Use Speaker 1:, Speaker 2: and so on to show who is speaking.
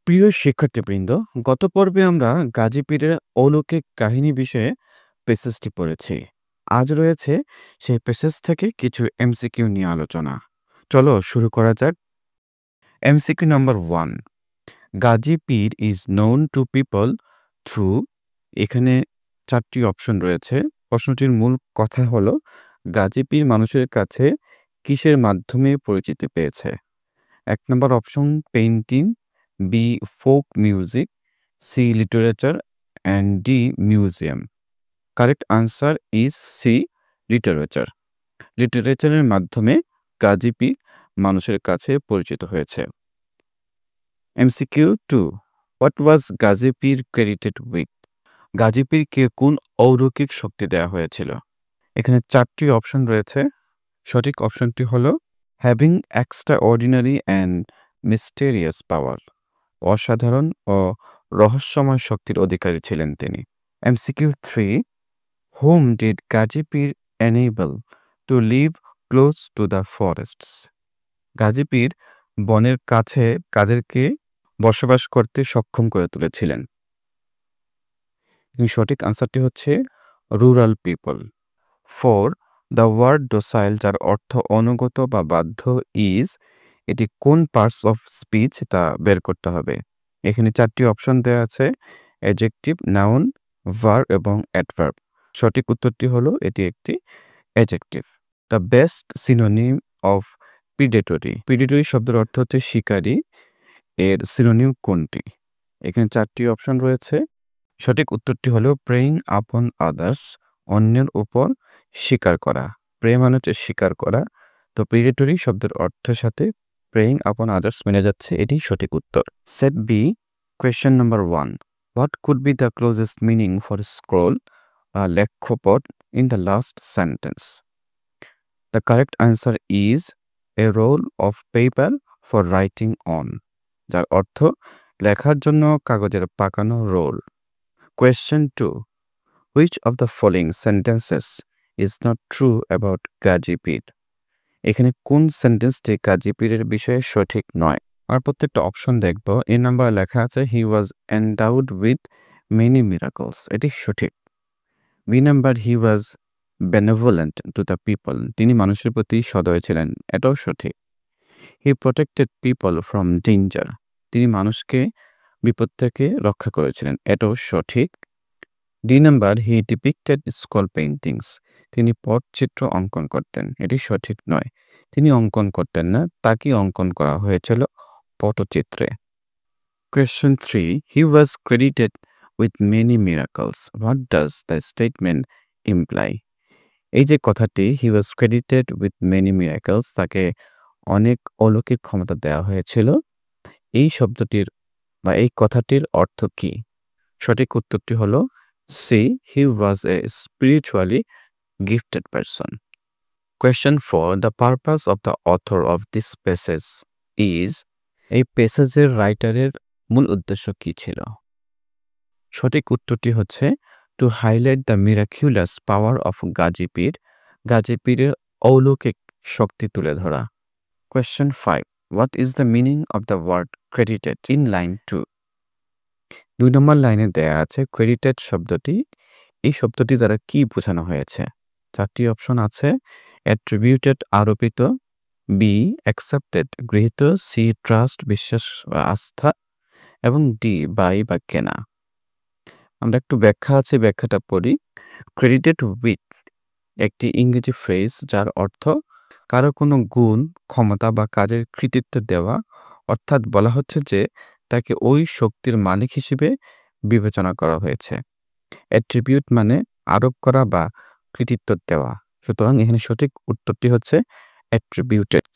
Speaker 1: প্রিয় শিক্ষার্থীবৃন্দ, গত পর্বে আমরা গাজী পীরের অলৌকিক কাহিনী বিষয়ে প্যাসেজটি পড়েছি। আজ রয়েছে সেই প্যাসেজ থেকে কিছু এমসিকিউ নিয়ে আলোচনা। চলো শুরু করা যাক। এমসিকিউ নাম্বার 1, গাজী পীর is known to people through. এখানে 4টি অপশন রয়েছে। প্রশ্নটির মূল কথা হলো গাজী পীর মানুষের কাছে কিসের মাধ্যমে পরিচিতি পেয়েছে। 1 নম্বর option painting, B folk music, C literature and D museum. Correct answer is C literature. লিটারেচারের মাধ্যমে গাজী পীর মানুষের কাছে পরিচিত হয়েছে। এমসিকিউ 2, হোয়াট ওয়াজ গাজী পীর ক্রেডিটেড উইথ। গাজী পীরকে কোন অলৌকিক শক্তি দেওয়া হয়েছিল। এখানে 4টি অপশন রয়েছে। সঠিক অপশনটি হলো having extraordinary and mysterious power. অসাধারণ ও রহস্যময় শক্তির অধিকারী ছিলেন তিনি। MCQ 3, home did Gazi Pir enable to live close to the forests. Gazi Pir বনের কাছে কাদেরকে বসবাস করতে সক্ষম করে তুলেছিলেন। সঠিক আনসারটি হচ্ছে রুরাল পিপল। 4, দ্য ওয়ার্ড ডোসাইল, যার অর্থ অনুগত বা বাধ্য, ইজ, এটি কোন পার্টস অফ স্পিচ তা বের করতে হবে। এখানে 4টি অপশন দেওয়া আছে, অ্যাডজেক্টিভ, নাউন, ভার্ব এবং অ্যাডভার্ব। সঠিক উত্তরটি হলো এটি একটি adjective. The best synonym of predatory. Predatory শব্দের অর্থ হচ্ছে শিকারী, এর সিনোনিম কোনটি। এখানে 4টি অপশন রয়েছে। সঠিক উত্তরটি হলো প্রেইং আপন আদার্স, অন্যের উপর শিকার করা। প্রে মানে হচ্ছে শিকার করা, তো প্রিডেটরি শব্দের অর্থের সাথে প্রেইং আপন আদার্স মিলে যাচ্ছে, এটি সঠিক উত্তর। Set B, question number 1, what could be the closest meaning for scroll, লেখ্যপট, in the last sentence. The correct answer is a roll of paper for writing on, যার অর্থ লেখার জন্য কাগজের পাকানো roll. Question 2, which of the following sentences is not true about Gazi পীর। এখানে কোন সেন্টেন্সটি গাজী পীরের বিষয়ে সঠিক নয়। আর প্রত্যেকটা অপশন দেখব। এ নাম্বার লেখা আছে he was endowed with many miracles, এটি সঠিক। B number he was benevolent to the people, তিনি মানুষের প্রতি সদয় ছিলেন, এটাও সঠিক। He protected people from danger, তিনি মানুষকে বিপদ থেকে রক্ষা করেছিলেন, এটাও সঠিক। D number he depicted scroll paintings, তিনি পটচিত্র অঙ্কন করতেন, এটি সঠিক নয়। তিনি অঙ্কন করতেন না, তাকে অঙ্কন করা হয়েছিল পটচিত্রে। Question 3, he was credited with many miracles, what does the statement imply. এই যে কথাটি he was credited with many miracles, তাকে অনেক অলৌকিক ক্ষমতা দেওয়া হয়েছিল, এই শব্দটির বা এই কথাটির অর্থ কি। সঠিক উত্তরটি হলো C, he was a spiritually gifted person. Question 4, the purpose of the author of this passage is, এই প্যাসেজের রাইটারের মূল উদ্দেশ্য কি ছিল। সঠিক উত্তরটি হচ্ছে to highlight the miraculous power of Gazi Pir, Gazi পীরের অলৌকিক শক্তি তুলে ধরা। Question 5, what is the meaning of the word credited in line 2। 2 নম্বর লাইনে দেয়া আছে ক্রেডিটেড শব্দটি, এই শব্দটি দ্বারা কি বোঝানো হয়েছে। 4টি অপশন আছে, অ্যাট্রিবিউটেড আরোপিত, বি অ্যাকসেপ্টেড গৃহীত, সি ট্রাস্ট বিশ্বাস বা আস্থা, এবং ডি বাই বা কেনা। আমরা একটু ব্যাখ্যা আছে, ব্যাখ্যাটা পড়ি। ক্রেডিটেড উইথ একটি ইংরেজি ফ্রেজ যার অর্থ কারো কোনো গুণ, ক্ষমতা বা কাজের কৃতিত্ব দেওয়া, অর্থাৎ বলা হচ্ছে যে তাকে ওই শক্তির মালিক হিসেবে বিবেচনা করা হয়েছে। অ্যাট্রিবিউট মানে আরোপ করা বা কৃতিত্ব দেওয়া, সুতরাং এখানে সঠিক উত্তরটি হচ্ছে অ্যাট্রিবিউটেড।